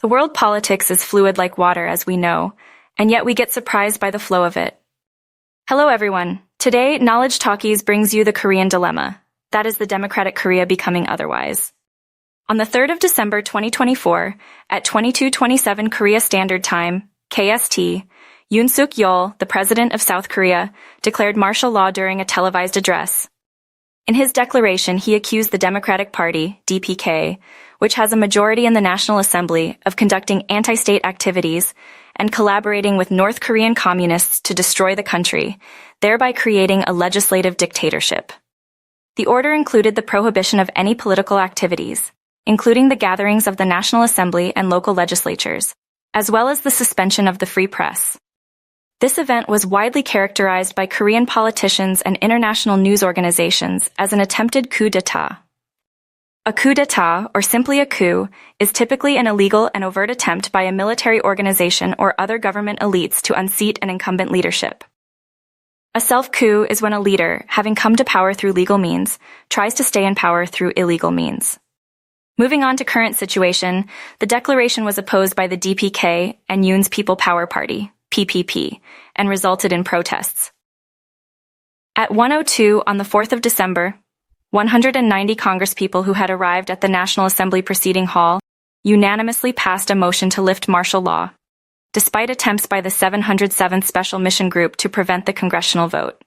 The world politics is fluid like water, as we know, and yet we get surprised by the flow of it. Hello everyone. Today, Knowledge Talkies brings you the Korean dilemma. That is the democratic Korea becoming otherwise. On the 3rd of December 2024, at 22:27 Korea Standard Time, KST, Yoon Suk-yeol, the president of South Korea, declared martial law during a televised address. In his declaration, he accused the Democratic Party, DPK, which has a majority in the National Assembly, of conducting anti-state activities and collaborating with North Korean communists to destroy the country, thereby creating a legislative dictatorship. The order included the prohibition of any political activities, including the gatherings of the National Assembly and local legislatures, as well as the suspension of the free press. This event was widely characterized by Korean politicians and international news organizations as an attempted coup d'état. A coup d'état, or simply a coup, is typically an illegal and overt attempt by a military organization or other government elites to unseat an incumbent leadership. A self-coup is when a leader, having come to power through legal means, tries to stay in power through illegal means. Moving on to current situation, the declaration was opposed by the DPK and Yoon's People Power Party, PPP, and resulted in protests. At 1:02 on the 4th of December, 190 congresspeople who had arrived at the National Assembly proceeding hall unanimously passed a motion to lift martial law, despite attempts by the 707th Special Mission Group to prevent the congressional vote.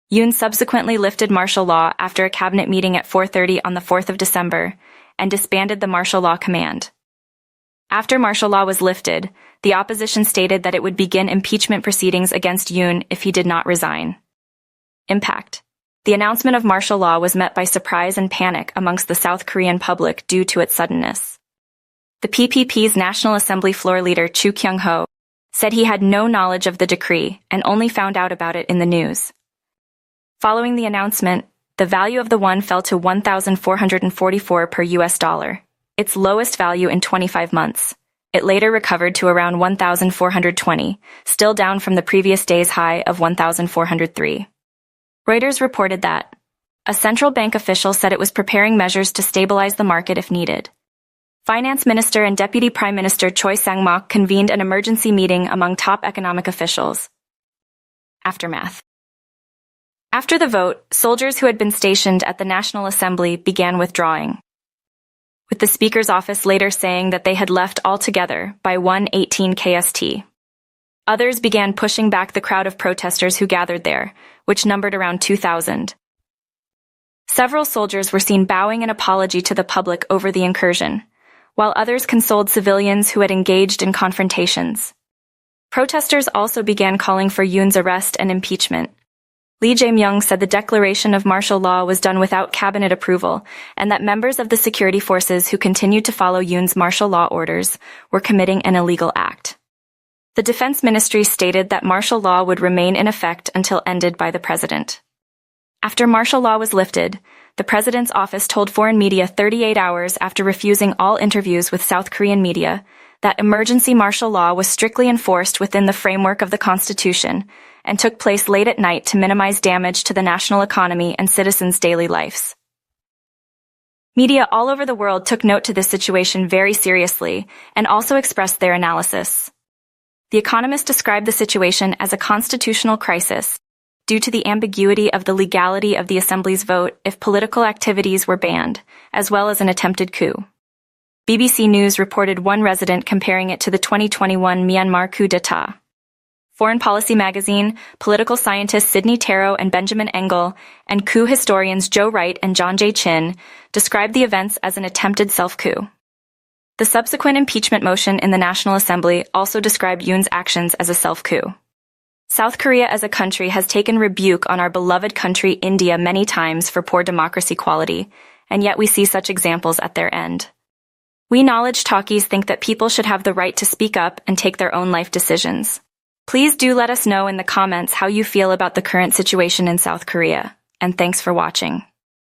Yoon subsequently lifted martial law after a cabinet meeting at 4:30 on the 4th of December and disbanded the martial law command. After martial law was lifted, the opposition stated that it would begin impeachment proceedings against Yoon if he did not resign. Impact. The announcement of martial law was met by surprise and panic amongst the South Korean public due to its suddenness. The PPP's National Assembly floor leader Chu Kyung-ho said he had no knowledge of the decree and only found out about it in the news. Following the announcement, the value of the won fell to 1,444 per US dollar, its lowest value in 25 months. It later recovered to around 1,420, still down from the previous day's high of 1,403. Reuters reported that a central bank official said it was preparing measures to stabilize the market if needed. Finance Minister and Deputy Prime Minister Choi Sang-mok convened an emergency meeting among top economic officials. Aftermath. After the vote, soldiers who had been stationed at the National Assembly began withdrawing, with the Speaker's office later saying that they had left altogether by 1:18 KST. Others began pushing back the crowd of protesters who gathered there, which numbered around 2,000. Several soldiers were seen bowing an apology to the public over the incursion, while others consoled civilians who had engaged in confrontations. Protesters also began calling for Yoon's arrest and impeachment. Lee Jae-myung said the declaration of martial law was done without cabinet approval and that members of the security forces who continued to follow Yoon's martial law orders were committing an illegal act. The Defense Ministry stated that martial law would remain in effect until ended by the president. After martial law was lifted, the president's office told foreign media 38 hours after refusing all interviews with South Korean media that emergency martial law was strictly enforced within the framework of the Constitution and took place late at night to minimize damage to the national economy and citizens' daily lives. Media all over the world took note to this situation very seriously and also expressed their analysis. The Economist described the situation as a constitutional crisis due to the ambiguity of the legality of the Assembly's vote if political activities were banned, as well as an attempted coup. BBC News reported one resident comparing it to the 2021 Myanmar coup d'état. Foreign Policy magazine, political scientists Sidney Tarrow and Benjamin Engel, and coup historians Joe Wright and John J. Chin described the events as an attempted self-coup. The subsequent impeachment motion in the National Assembly also described Yoon's actions as a self-coup. South Korea as a country has taken rebuke on our beloved country India many times for poor democracy quality, and yet we see such examples at their end. We Knowledge Talkies think that people should have the right to speak up and take their own life decisions. Please do let us know in the comments how you feel about the current situation in South Korea, and thanks for watching.